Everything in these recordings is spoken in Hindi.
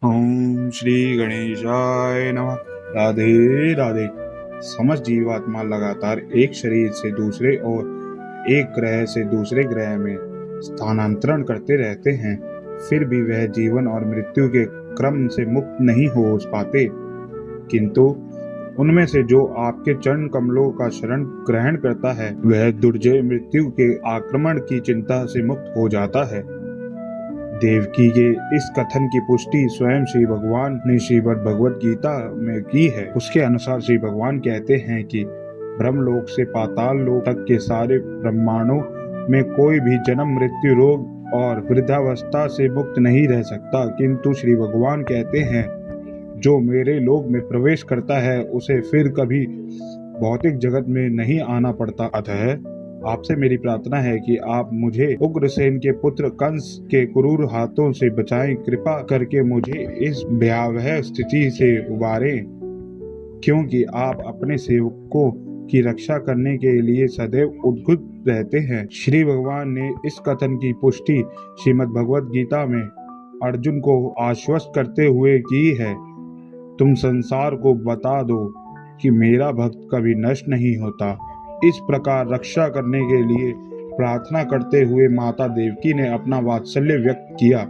ओम श्री गणेशाय नमः। राधे राधे। समस्त जीवात्मा लगातार एक शरीर से दूसरे और एक ग्रह से दूसरे ग्रह में स्थानांतरण करते रहते हैं, फिर भी वह जीवन और मृत्यु के क्रम से मुक्त नहीं हो पाते। किंतु उनमें से जो आपके चरण कमलों का शरण ग्रहण करता है, वह दुर्जय मृत्यु के आक्रमण की चिंता से मुक्त हो जाता है। देवकी के इस कथन की पुष्टि स्वयं श्री भगवान ने श्रीमद् भगवत गीता में की है। उसके अनुसार श्री भगवान कहते हैं कि ब्रह्मलोक से पाताल लोक तक के सारे ब्रह्मांडों में कोई भी जन्म मृत्यु रोग और वृद्धावस्था से मुक्त नहीं रह सकता, किंतु श्री भगवान कहते हैं जो मेरे लोक में प्रवेश करता है उसे फिर कभी भौतिक जगत में नहीं आना पड़ता। अतः आपसे मेरी प्रार्थना है कि आप मुझे उग्रसेन के पुत्र कंस के क्रूर हाथों से बचाएं। कृपा करके मुझे इस भयावह स्थिति से उबारें, क्योंकि आप अपने सेवकों की रक्षा करने के लिए सदैव उद्युक्त रहते हैं। श्री भगवान ने इस कथन की पुष्टि श्रीमद् भगवत गीता में अर्जुन को आश्वस्त करते हुए की है। तुम संसार को बता दो कि मेरा भक्त कभी नष्ट नहीं होता। इस प्रकार रक्षा करने के लिए प्रार्थना करते हुए माता देवकी ने अपना वात्सल्य व्यक्त किया।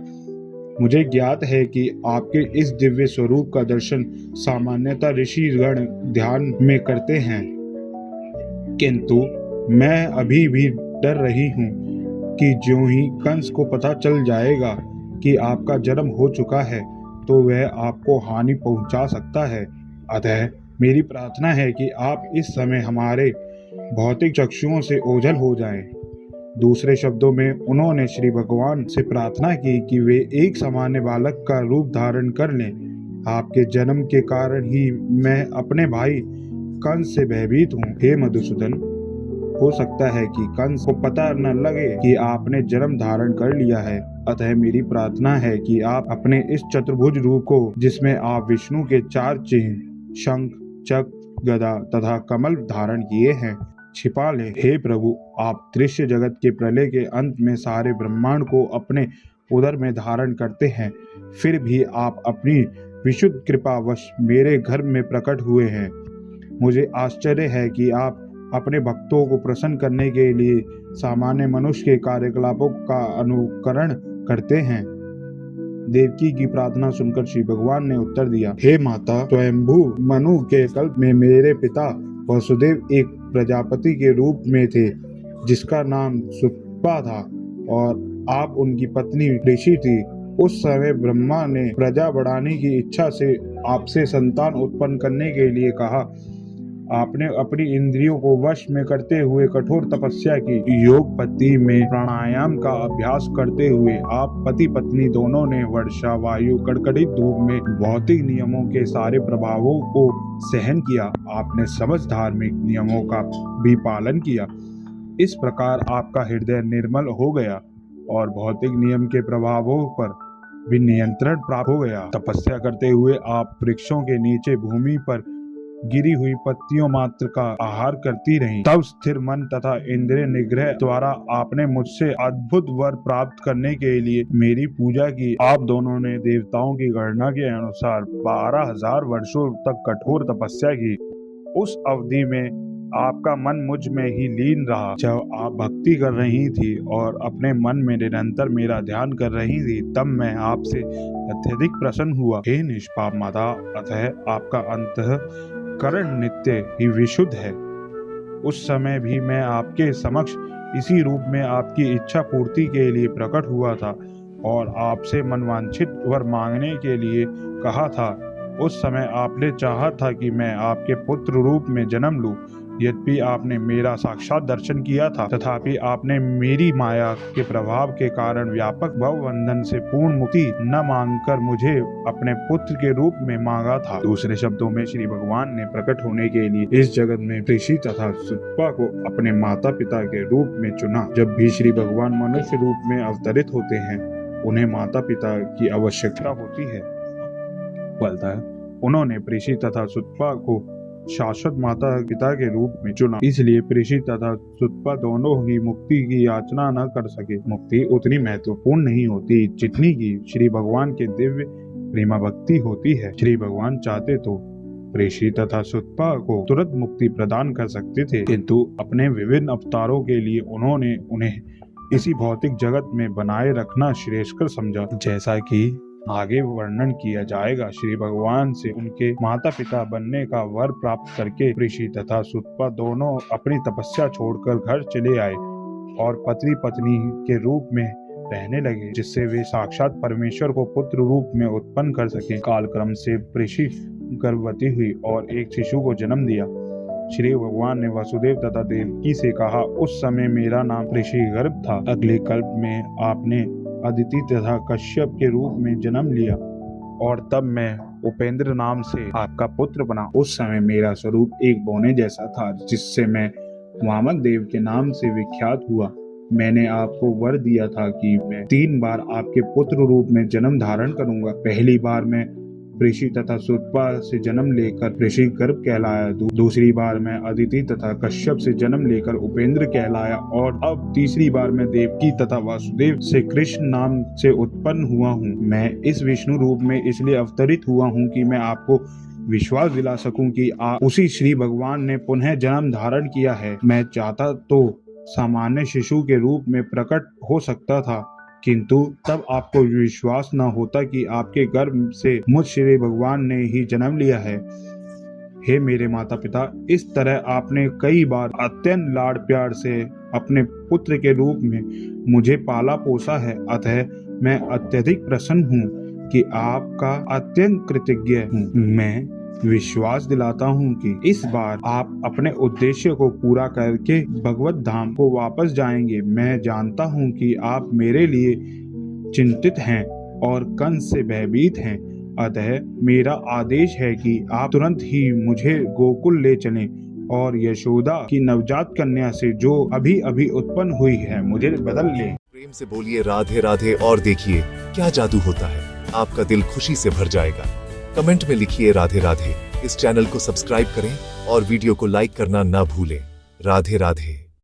मुझे ज्ञात है कि आपके इस दिव्य स्वरूप का दर्शन सामान्यतः ऋषिगण ध्यान में करते हैं, किंतु मैं अभी भी डर रही हूँ कि ज्यों ही कंस को पता चल जाएगा कि आपका जन्म हो चुका है तो वह आपको हानि पहुंचा सकता है। अतः मेरी प्रार्थना है कि आप इस समय हमारे भौतिक चक्षुओं से ओझल हो जाएं। दूसरे शब्दों में उन्होंने श्री भगवान से प्रार्थना की कि वे एक सामान्य बालक का रूप धारण कर लें। आपके जन्म के कारण ही मैं अपने भाई कंस से भयभीत हूँ। हे मधुसूदन, हो सकता है कि कंस को पता न लगे कि आपने जन्म धारण कर लिया है। अतः मेरी प्रार्थना है कि आप अपने इस चतुर्भुज रूप को, जिसमें आप विष्णु के 4 चिन्ह शंख, चक्र, गदा तथा कमल धारण किए हैं, छिपा ले। हे प्रभु, आप दृश्य जगत के प्रलय के अंत में सारे ब्रह्मांड को अपने उदर में धारण करते हैं, फिर भी आप अपनी विशुद्ध कृपावश मेरे घर में प्रकट हुए हैं। मुझे आश्चर्य है कि आप अपने भक्तों को प्रसन्न करने के लिए सामान्य मनुष्य के कार्यकलापों का अनुकरण करते हैं। देवकी की प्रार्थना सुनकर श्री भगवान ने उत्तर दिया, हे माता, स्वयंभू मनु के कल्प में मेरे पिता वसुदेव एक प्रजापति के रूप में थे जिसका नाम सुत्पा था, और आप उनकी पत्नी ऋषि थी। उस समय ब्रह्मा ने प्रजा बढ़ाने की इच्छा से आपसे संतान उत्पन्न करने के लिए कहा। आपने अपनी इंद्रियों को वश में करते हुए कठोर तपस्या की। योग पद्धति में प्राणायाम का अभ्यास करते हुए आप पति पत्नी दोनों ने वर्षा, वायु, कड़कड़ी धूप में भौतिक नियमों के सारे प्रभावों को सहन किया। आपने समस्त धार्मिक नियमों का भी पालन किया। इस प्रकार आपका हृदय निर्मल हो गया और भौतिक नियम के प्रभावों पर भी नियंत्रण प्राप्त हो गया। तपस्या करते हुए आप वृक्षों के नीचे भूमि पर गिरी हुई पत्तियों मात्र का आहार करती रहीं। तब स्थिर मन तथा इंद्रिय निग्रह द्वारा आपने मुझसे अद्भुत वर प्राप्त करने के लिए मेरी पूजा की। आप दोनों ने देवताओं की गणना के अनुसार 12,000 वर्षों तक कठोर तपस्या की। उस अवधि में आपका मन मुझ में ही लीन रहा। जब आप भक्ति कर रही थी और अपने मन में निरंतर मेरा ध्यान कर रही थी, तब मैं आपसे अत्यधिक प्रसन्न हुआ। हे निष्पाप माता, अतः आपका अंतःकरण नित्य ही विशुद्ध है। उस समय भी मैं आपके समक्ष इसी रूप में आपकी इच्छा पूर्ति के लिए प्रकट हुआ था और आपसे मनवांछित वर मांगने के लिए कहा था। उस समय आपने चाहा था कि मैं आपके पुत्र रूप में जन्म लूं। यद्यपि आपने मेरा साक्षात दर्शन किया था, तथापि आपने मेरी माया के प्रभाव के कारण व्यापक भवबंधन से पूर्ण मुक्ति न मांगकर मुझे अपने पुत्र के रूप में मांगा था। दूसरे शब्दों में श्री भगवान ने प्रकट होने के लिए इस जगत में ऋषि तथा सुत्पा को अपने माता पिता के रूप में चुना। जब भी श्री भगवान मनुष्य रूप में अवतरित होते हैं, उन्हें माता पिता की आवश्यकता होती है। उन्होंने प्रेषी तथा सुत्पा को शाश्वत माता पिता के रूप में चुना। इसलिए प्रेषी तथा सुत्पा दोनों ही मुक्ति की याचना न कर सके। मुक्ति उतनी महत्वपूर्ण नहीं होती जितनी कि श्री भगवान के दिव्य प्रेमा भक्ति होती है। श्री भगवान चाहते तो ऋषि तथा सुतपा को तुरंत मुक्ति प्रदान कर सकते थे, किंतु अपने विभिन्न अवतारों के लिए उन्होंने उन्हें इसी भौतिक जगत में बनाए रखना श्रेयस्कर समझा। जैसा कि आगे वर्णन किया जाएगा, श्री भगवान से उनके माता पिता बनने का वर प्राप्त करके ऋषि तथा सुतपा दोनों अपनी तपस्या छोड़कर घर चले आए और पति पत्नी के रूप में रहने लगे, जिससे वे साक्षात परमेश्वर को पुत्र रूप में उत्पन्न कर सके। कालक्रम से ऋषि गर्भवती हुई और एक शिशु को जन्म दिया। श्री भगवान ने वसुदेव तथा देवकी से कहा, उस समय मेरा नाम ऋषि गर्भ था। अगले कल्प में आपने अदिति तथा कश्यप के रूप में जन्म लिया और तब मैं उपेंद्र नाम से आपका पुत्र बना। उस समय मेरा स्वरूप एक बोने जैसा था, जिससे मैं वामन देव के नाम से विख्यात हुआ। मैंने आपको वर दिया था कि मैं 3 बार आपके पुत्र रूप में जन्म धारण करूंगा। पहली बार मैं ऋषि तथा सुतपा से जन्म लेकर ऋषि गर्भ कहलाया, दूसरी बार मैं अदिति तथा कश्यप से जन्म लेकर उपेंद्र कहलाया और अब तीसरी बार मैं देवकी तथा वासुदेव से कृष्ण नाम से उत्पन्न हुआ हूँ। मैं इस विष्णु रूप में इसलिए अवतरित हुआ हूँ कि मैं आपको विश्वास दिला सकूं कि उसी श्री भगवान ने पुनः जन्म धारण किया है। मैं चाहता तो सामान्य शिशु के रूप में प्रकट हो सकता था, किंतु तब आपको विश्वास न होता कि आपके गर्भ से मुझ श्री भगवान ने ही जन्म लिया है। हे मेरे माता पिता, इस तरह आपने कई बार अत्यंत लाड़ प्यार से अपने पुत्र के रूप में मुझे पाला पोसा है, अतः मैं अत्यधिक प्रसन्न हूँ कि आपका अत्यंत कृतज्ञ हूँ। मैं विश्वास दिलाता हूँ कि इस बार आप अपने उद्देश्य को पूरा करके भगवत धाम को वापस जाएंगे। मैं जानता हूँ कि आप मेरे लिए चिंतित हैं और कंस से भयभीत हैं, अतः मेरा आदेश है कि आप तुरंत ही मुझे गोकुल ले चलें और यशोदा की नवजात कन्या से जो अभी अभी उत्पन्न हुई है मुझे बदल लें। प्रेम से बोलिए राधे राधे और देखिए क्या जादू होता है, आपका दिल खुशी से भर जाएगा। कमेंट में लिखिए राधे राधे। इस चैनल को सब्सक्राइब करें और वीडियो को लाइक करना ना भूलें। राधे राधे।